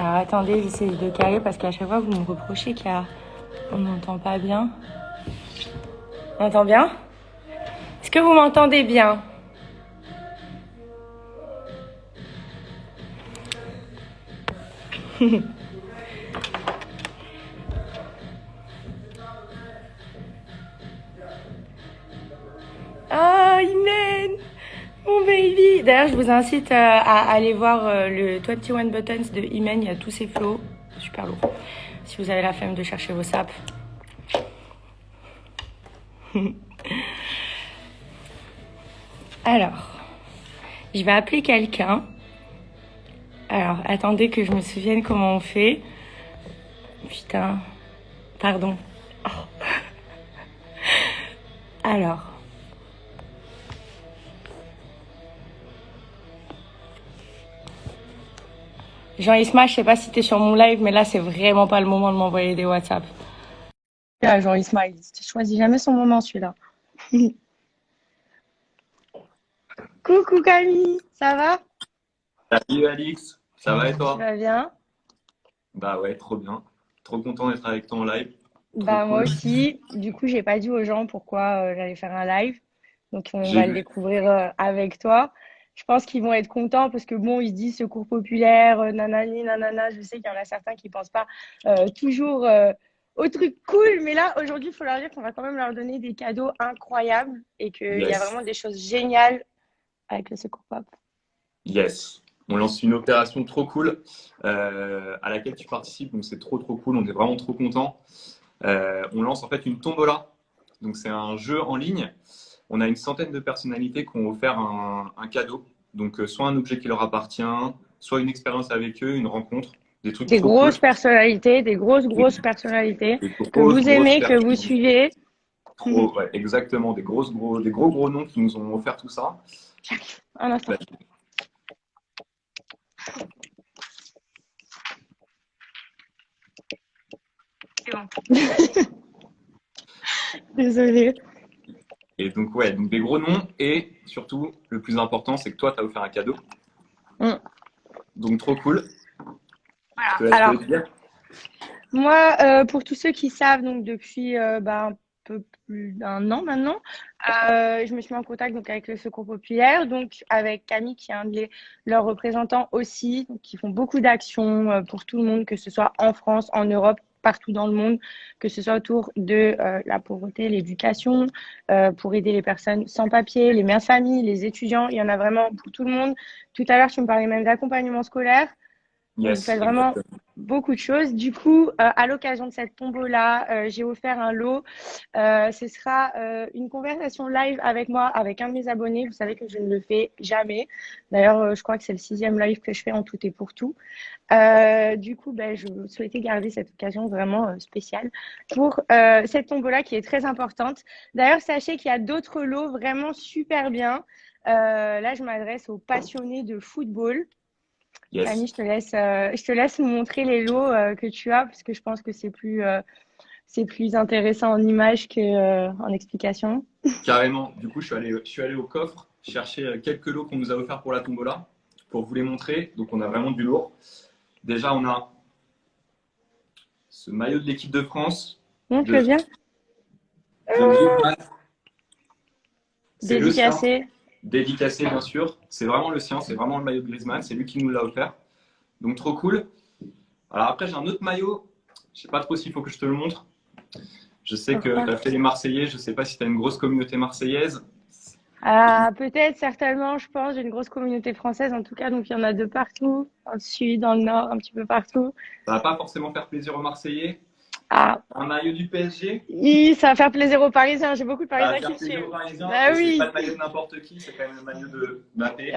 Alors attendez, j'essaie de caler parce qu'à chaque fois vous me reprochez qu'on n'entend pas bien. On entend bien? Est-ce que vous m'entendez bien? Oh, Imen! Mon baby! D'ailleurs, je vous incite à aller voir le 21 Buttons de Imen. Il y a tous ses flots. Super lourd. Si vous avez la flemme de chercher vos sapes. Alors, je vais appeler quelqu'un. Alors, attendez que je me souvienne comment on fait. Putain. Pardon. Oh. Alors. Jean-Isma, je sais pas si t'es sur mon live, mais là, c'est vraiment pas le moment de m'envoyer des WhatsApp. Ah, Jean-Isma, il choisit jamais son moment, celui-là. Coucou Camille, ça va? Salut Alix, ça va et Tu toi? vas bien? Bah ouais, trop bien. Trop content d'être avec toi en live. Trop Bah moi cool. aussi. Du coup, j'ai pas dit aux gens pourquoi j'allais faire un live. Donc on J'ai va le vu. découvrir avec toi. Je pense qu'ils vont être contents parce que bon, ils se disent secours populaire, nanani, nanana. Je sais qu'il y en a certains qui pensent pas toujours au truc cool, mais là aujourd'hui, il faut leur dire qu'on va quand même leur donner des cadeaux incroyables et qu'il y a Yes, vraiment des choses géniales avec le secours pop. yes. On lance une opération trop cool à laquelle tu participes, donc c'est trop trop cool. On est vraiment trop content. On lance en fait une tombola. Donc c'est un jeu en ligne. On a une centaine de personnalités qui ont offert un cadeau. Donc soit un objet qui leur appartient, soit une expérience avec eux, une rencontre, des trucs Des trop cool. grosses personnalités, des Des, grosses personnalités des que grosses vous grosses aimez, que vous personnes. suivez. Trop, ouais, exactement, des gros noms qui nous ont offert tout ça. J'arrive, un instant. Bah, C'est bon. Désolée. et donc, ouais, donc des gros noms. Et surtout, le plus important, c'est que toi, tu as offert un cadeau. Mm. Donc, trop cool. Je te laisse Alors, le dire. moi, pour tous ceux qui savent, donc depuis un peu plus d'un an maintenant, je me suis mis en contact donc avec le Secours populaire, donc avec Camille qui est un de leurs représentants aussi, donc, qui font beaucoup d'actions pour tout le monde, que ce soit en France, en Europe, partout dans le monde, que ce soit autour de la pauvreté, l'éducation, pour aider les personnes sans papier, les mères familles, les étudiants, il y en a vraiment pour tout le monde. Tout à l'heure, tu me parlais même d'accompagnement scolaire. Donc, vous Yes, faites vraiment exactement. beaucoup de choses. Du coup, à l'occasion de cette tombola, j'ai offert un lot. Ce sera une conversation live avec moi, avec un de mes abonnés. Vous savez que je ne le fais jamais. D'ailleurs, je crois que c'est le 6e live que je fais en tout et pour tout. Du coup, je souhaitais garder cette occasion vraiment spéciale pour cette tombola qui est très importante. D'ailleurs, sachez qu'il y a d'autres lots vraiment super bien. Là, je m'adresse aux passionnés de football. Camille, Yes, je te laisse me montrer les lots que tu as, parce que je pense que c'est plus intéressant en image que en explication. carrément. Du coup, je suis allé au coffre chercher quelques lots qu'on nous a offerts pour la tombola pour vous les montrer. Donc, on a vraiment du lourd. Déjà, on a ce maillot de l'équipe de France Donc, tu de, veux bien de Griezmann. C'est le sien. dédicacer. Dédicacé, bien sûr. C'est vraiment le sien, c'est vraiment le maillot de Griezmann, c'est lui qui nous l'a offert. Donc trop cool. Alors après, j'ai un autre maillot. Je sais pas trop s'il faut que je te le montre. Je sais que Pourquoi tu as fait les Marseillais. Je sais pas si tu as une grosse communauté marseillaise. Ah, peut-être, certainement, je pense. J'ai une grosse communauté française, en tout cas, donc il y en a de partout, dans le sud, dans le nord, un petit peu partout. Ça va pas forcément faire plaisir aux Marseillais. Ah, Un maillot du PSG. ça va faire plaisir aux Parisiens. J'ai beaucoup de Ça va Parisiens qui faire me plaisir aux suivent. Parisiens. Bah Et c'est pas oui, le maillot de n'importe qui, c'est quand même le maillot de Mbappé.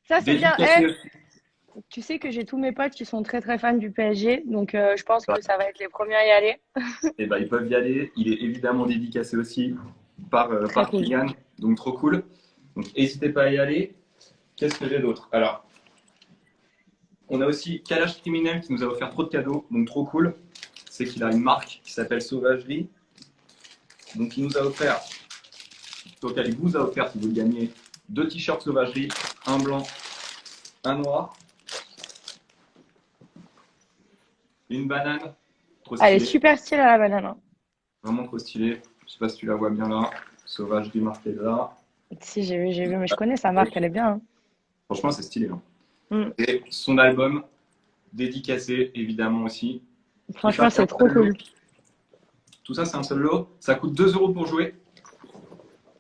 ça c'est bien. Dédicacé aussi. Tu sais que j'ai tous mes potes qui sont très très fans du PSG, donc je pense que ça va être les premiers à y aller. Et ben, ils peuvent y aller. Il est évidemment dédicacé aussi Très par cool. Kylian. Donc trop cool. Donc n'hésitez pas à y aller. Qu'est-ce que j'ai d'autre? Alors, on a aussi Kalash Criminel qui nous a offert trop de cadeaux, donc trop cool. C'est qu'il a une marque qui s'appelle Sauvagerie. Donc il nous a offert, donc il vous a offert, si vous le gagnez, deux t-shirts Sauvagerie, un blanc, un noir. Une banane, trop Elle est stylée. super stylée la banane, hein. Vraiment trop stylée. Je sais pas si tu la vois bien là. Sauvage démarqué là. Si, j'ai vu, mais je connais sa marque, elle est bien, hein. Franchement, c'est stylé, hein. Mm. Et son album, dédicacé, évidemment aussi. Tout ça, Franchement, c'est un c'est trop seul lot. cool. Tout ça, c'est un seul lot. Ça coûte 2 euros pour jouer.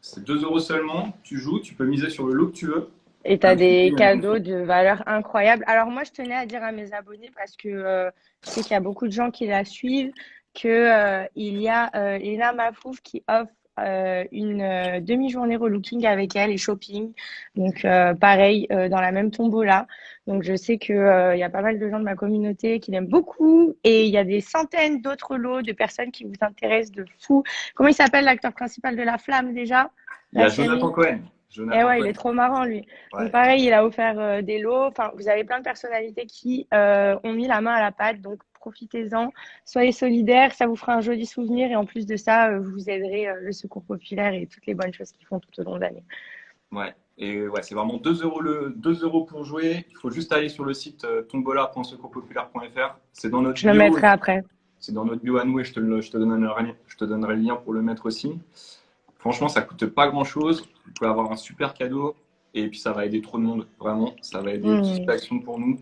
C'est 2 euros seulement. Tu joues, tu peux miser sur le lot que tu veux. Et tu as Comme tu dis, des cadeaux de valeur incroyable. Alors moi, je tenais à dire à mes abonnés, parce que je sais qu'il y a beaucoup de gens qui la suivent, que il y a Léna Mafouf qui offre une demi-journée relooking avec elle et shopping. Donc pareil, dans la même tombola. Donc je sais que il y a pas mal de gens de ma communauté qui l'aiment beaucoup. Et il y a des centaines d'autres lots de personnes qui vous intéressent de fou. Comment il s'appelle l'acteur principal de La Flamme déjà? il y La a Jonathan série? Cohen. Et Jonathan ouais, il est Cohen. trop marrant, lui. Donc, Ouais, pareil, il a offert des lots. Enfin, vous avez plein de personnalités qui ont mis la main à la pâte. Donc, profitez-en. Soyez solidaires. Ça vous fera un joli souvenir. Et en plus de ça, vous vous aiderez le Secours populaire et toutes les bonnes choses qu'ils font tout au long de l'année. ouais. Et ouais, c'est vraiment 2 euros, 2 euros pour jouer. Il faut juste aller sur le site tombola.secourspopulaire.fr. C'est dans notre Je le bio. mettrai après. C'est dans notre bio à nous et je te donnerai le lien pour le mettre aussi. Franchement, ça coûte pas grand-chose. Vous pouvez avoir un super cadeau et puis ça va aider trop de monde, vraiment. Ça va aider toute Hmm. l'action pour nous.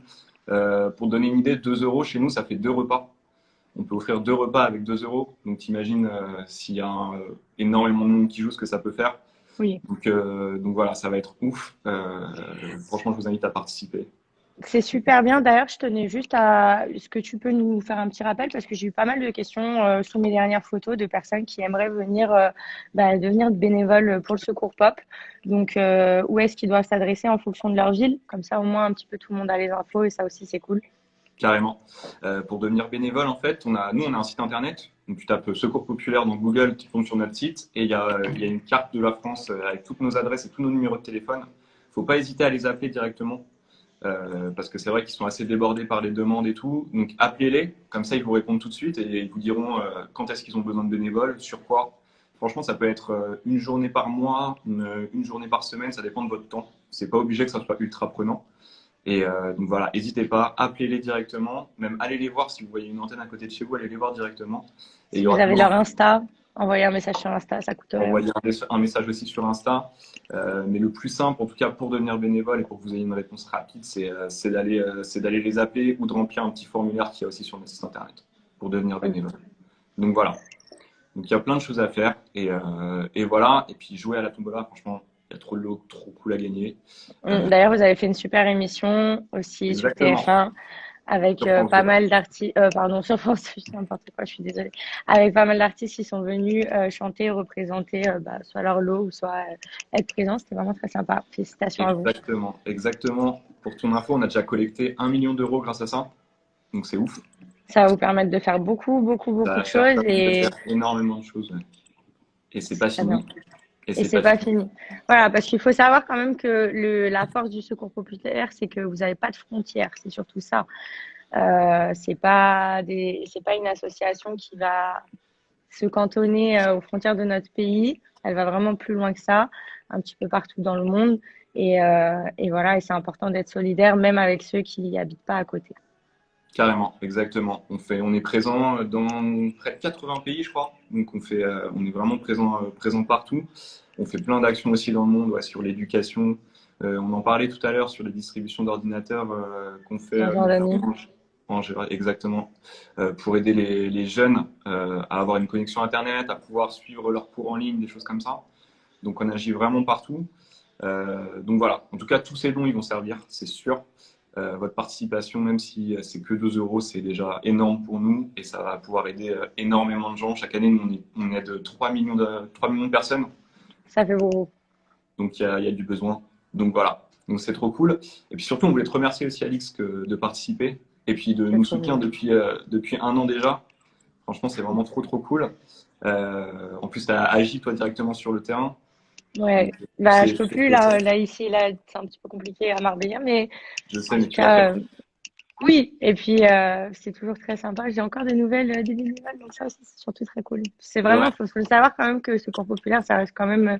Pour donner une idée, 2 euros chez nous, ça fait 2 repas. On peut offrir 2 repas avec 2 euros. Donc t'imagines s'il y a énormément de monde qui joue, ce que ça peut faire. Oui. Donc voilà, ça va être ouf. Franchement, je vous invite à participer. C'est super bien. D'ailleurs, je tenais juste à... Est-ce que tu peux nous faire un petit rappel? Parce que j'ai eu pas mal de questions sous mes dernières photos de personnes qui aimeraient venir devenir bénévoles pour le Secours Pop. Donc, où est-ce qu'ils doivent s'adresser en fonction de leur ville? Comme ça, au moins, un petit peu tout le monde a les infos et ça aussi, c'est cool. Carrément. Pour devenir bénévole, en fait, nous, on a un site internet. Donc, tu tapes Secours Populaire dans Google, tu tombes sur notre site et il y a une carte de la France avec toutes nos adresses et tous nos numéros de téléphone. Faut pas hésiter à les appeler directement parce que c'est vrai qu'ils sont assez débordés par les demandes et tout. Donc, appelez-les, comme ça, ils vous répondent tout de suite et ils vous diront quand est-ce qu'ils ont besoin de bénévoles, sur quoi. Franchement, ça peut être une journée par mois, une journée par semaine, ça dépend de votre temps. C'est pas obligé que ça soit ultra prenant. Et donc voilà, n'hésitez pas, appelez-les directement, même allez les voir si vous voyez une antenne à côté de chez vous, allez les voir directement. Et il Si y vous aura avez toujours leur Insta, envoyez un message sur Insta, ça coûte rien. envoyer un message aussi sur Insta. Mais le plus simple, en tout cas pour devenir bénévole et pour que vous ayez une réponse rapide, c'est d'aller les appeler ou de remplir un petit formulaire qu'il y a aussi sur notre site internet pour devenir Ok. bénévole. Donc voilà. Donc il y a plein de choses à faire et voilà. Et puis jouer à la tombola, franchement, il y a trop de lots, trop cool à gagner. D'ailleurs, vous avez fait une super émission aussi sur Exactement. TF1 avec Sur France pas 2. mal d'artistes, pardon, sur France 2, je dis n'importe quoi, je suis désolée, avec pas mal d'artistes qui sont venus chanter, représenter soit leur lot ou soit être présents. C'était vraiment très sympa. Félicitations à vous. Exactement, exactement. Pour ton info, on a déjà collecté 1 million d'euros grâce à ça. Donc c'est ouf. Ça va vous permettre de faire beaucoup, beaucoup, Ça beaucoup va de choses permettre de faire énormément de choses. Ouais. Et c'est c'est pas très bien. fini. Et Et c'est c'est pas pas fini. fini. Voilà, parce qu'il faut savoir quand même que la force du secours populaire, c'est que vous n'avez pas de frontières. C'est surtout ça. C'est pas une association qui va se cantonner aux frontières de notre pays. Elle va vraiment plus loin que ça, un petit peu partout dans le monde. Et voilà, et c'est important d'être solidaire, même avec ceux qui habitent pas à côté. Carrément, exactement. On est présent dans près de 80 pays, je crois. Donc on est vraiment présent partout. On fait plein d'actions aussi dans le monde, ouais, sur l'éducation. On en parlait tout à l'heure sur les distributions d'ordinateurs qu'on fait En Jordanie. notamment exactement pour aider les jeunes à avoir une connexion Internet, à pouvoir suivre leurs cours en ligne, des choses comme ça. Donc on agit vraiment partout. Donc voilà, en tout cas, tous ces dons, ils vont servir, c'est sûr. Votre participation, même si c'est que 2 euros, c'est déjà énorme pour nous et ça va pouvoir aider énormément de gens. Chaque année, nous, on aide 3 millions de personnes, Ça fait beaucoup. donc il y a du besoin. Donc voilà, donc c'est trop cool. Et puis surtout, on voulait te remercier aussi, Alix, de participer et puis de C'est nous trop soutenir mignon. depuis 1 an déjà. Franchement, c'est vraiment trop, trop cool. En plus, tu as agi, toi, directement sur le terrain. Donc, Ouais. Bah, je peux plus, c'est- là, ici, là, c'est un petit peu compliqué à Marbella, mais je sais, en mais tout tu l'as fait. cas, oui. Et puis, c'est toujours très sympa. J'ai encore des nouvelles des bénévoles, donc ça aussi, c'est surtout très cool. C'est vraiment, Ouais, faut le savoir quand même que ce Secours populaire, ça reste quand même,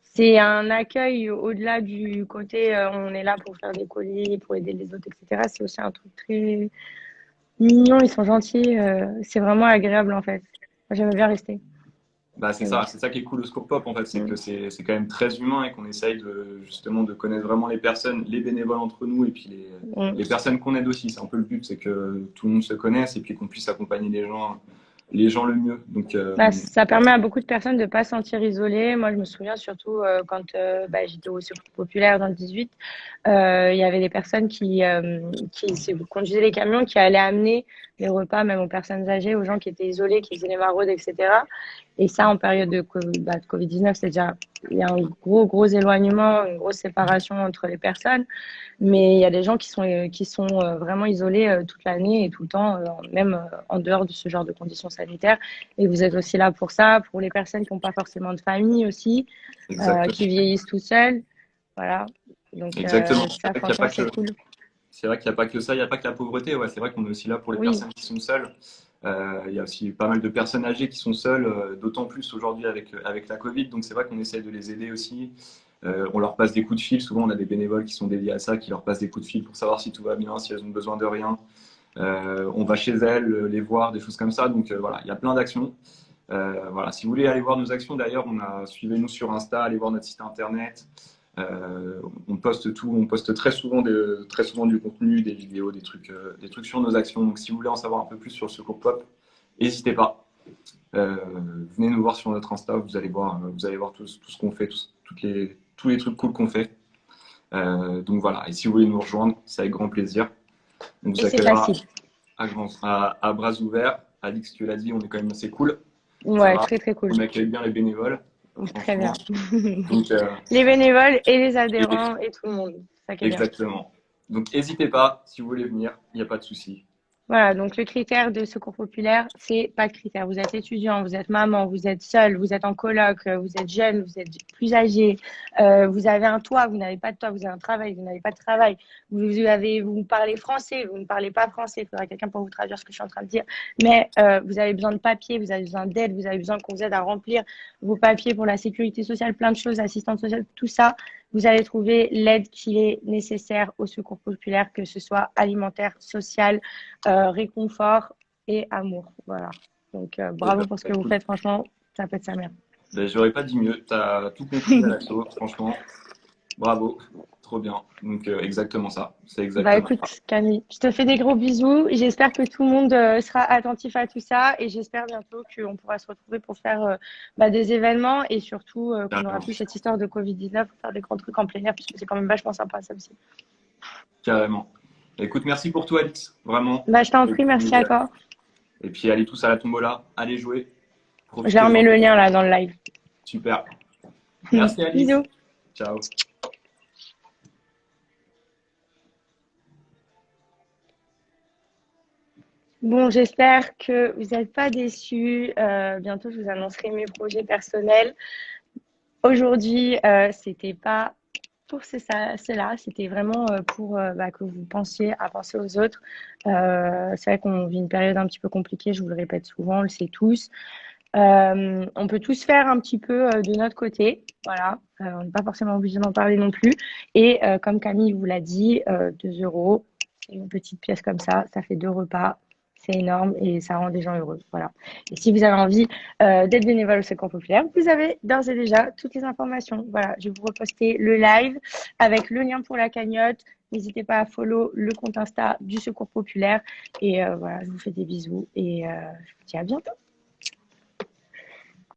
c'est un accueil au-delà du côté, on est là pour faire des colis, pour aider les autres, etc. C'est aussi un truc très, mignons, ils sont gentils. C'est vraiment agréable en fait. Moi, j'aimais bien rester. Bah, Mais bon. c'est ça qui est cool au Secours Pop en fait, c'est que Mm. c'est quand même très humain et qu'on essaye de justement de connaître vraiment les personnes, les bénévoles entre nous et puis Mm. les personnes qu'on aide aussi. C'est un peu le but, c'est que tout le monde se connaisse et puis qu'on puisse accompagner les gens le mieux. Donc, Bah, ça permet à beaucoup de personnes de ne pas se sentir isolées. Moi, je me souviens surtout quand bah, j'étais au Secours populaire dans le 18, il y avait des personnes qui conduisaient les camions, qui allaient amener les repas même aux personnes âgées, aux gens qui étaient isolés, qui faisaient les maraudes, etc. Et ça, en période de Covid-19, c'est déjà, il y a un gros éloignement, une grosse séparation entre les personnes. Mais il y a des gens qui sont vraiment isolés toute l'année et tout le temps, même en dehors de ce genre de conditions sanitaires. Et vous êtes aussi là pour ça, pour les personnes qui n'ont pas forcément de famille aussi, qui exactement. vieillissent tout seuls. Voilà. Donc Exactement. ça, franchement, c'est cool. C'est vrai qu'il n'y a pas que ça, il n'y a pas que la pauvreté. Ouais, c'est vrai qu'on est aussi là pour les Oui, personnes qui sont seules. Il y a aussi pas mal de personnes âgées qui sont seules, d'autant plus aujourd'hui avec la Covid. Donc c'est vrai qu'on essaie de les aider aussi. On leur passe des coups de fil. Souvent, on a des bénévoles qui sont dédiés à ça, qui leur passent des coups de fil pour savoir si tout va bien, si elles ont besoin de rien. On va chez elles, les voir, des choses comme ça. Donc voilà, il y a plein d'actions. Voilà. Si vous voulez aller voir nos actions, d'ailleurs, suivez-nous sur Insta, allez voir notre site internet. On poste tout, on poste très souvent du contenu, des vidéos, des trucs sur nos actions. Donc si vous voulez en savoir un peu plus sur le Secours Pop, n'hésitez pas. Euh, Venez nous voir sur notre Insta, vous allez voir tout ce qu'on fait, tous les trucs cool qu'on fait. Donc voilà, et si vous voulez nous rejoindre, c'est avec grand plaisir. On et vous c'est accueillera facile. à bras ouverts. Alix, tu l'as dit, on est quand même assez cool. Ça Ouais, va. très, très cool. On accueille bien les bénévoles, Très franchement. bien. Donc, Les bénévoles et les et- adhérents et tout le monde. C'est ça qui est bien. exactement. Donc, n'hésitez pas, si vous voulez venir, il n'y a pas de souci. Voilà, donc le critère de secours populaire, c'est pas de critère. Vous êtes étudiant, vous êtes maman, vous êtes seul, vous êtes en coloc, vous êtes jeune, vous êtes plus âgé, vous avez un toit, vous n'avez pas de toit, vous avez un travail, vous n'avez pas de travail, vous parlez français, vous ne parlez pas français, il faudra quelqu'un pour vous traduire ce que je suis en train de dire, mais vous avez besoin de papiers, vous avez besoin d'aide, vous avez besoin qu'on vous aide à remplir vos papiers pour la sécurité sociale, plein de choses, assistante sociale, tout ça, vous allez trouver l'aide qui est nécessaire au secours populaire, que ce soit alimentaire, social, réconfort et amour. Voilà. Donc, Et ben, bravo pour ce que vous écoute, faites. Franchement, ça peut être sa mère. ben, j'aurais pas dit mieux. Tu as tout compris à l'assaut, franchement. Bravo. Trop bien. Donc, exactement ça. C'est Bah exactement ça. écoute, Camille, je te fais des gros bisous. J'espère que tout le monde sera attentif à tout ça et j'espère bientôt qu'on pourra se retrouver pour faire bah, des événements et surtout qu'on n'aura Carrément. plus cette histoire de Covid-19 pour faire des grands trucs en plein air puisque c'est quand même vachement sympa ça aussi. Carrément. Écoute, merci pour tout, Alix. Vraiment. Bah je t'en prie, merci à toi. Et puis, allez tous à la tombola. Allez jouer. Je leur mets Profitez-en. le lien là dans le live. Super. Merci, Alix. Bisous. Ciao. Bon, j'espère que vous n'êtes pas déçus. Bientôt, je vous annoncerai mes projets personnels. Aujourd'hui, c'était pas pour cela, c'était vraiment pour bah, que vous pensiez à penser aux autres. C'est vrai qu'on vit une période un petit peu compliquée, je vous le répète souvent, on le sait tous. On peut tous faire un petit peu de notre côté, voilà. On n'est pas forcément obligé d'en parler non plus. Et comme Camille vous l'a dit, 2 euros, une petite pièce comme ça fait 2 repas. C'est énorme et ça rend des gens heureux. Voilà. Et si vous avez envie d'être bénévole au Secours Populaire, vous avez d'ores et déjà toutes les informations. Voilà, je vais vous reposter le live avec le lien pour la cagnotte. N'hésitez pas à follow le compte Insta du Secours Populaire. Et voilà, je vous fais des bisous et je vous dis à bientôt.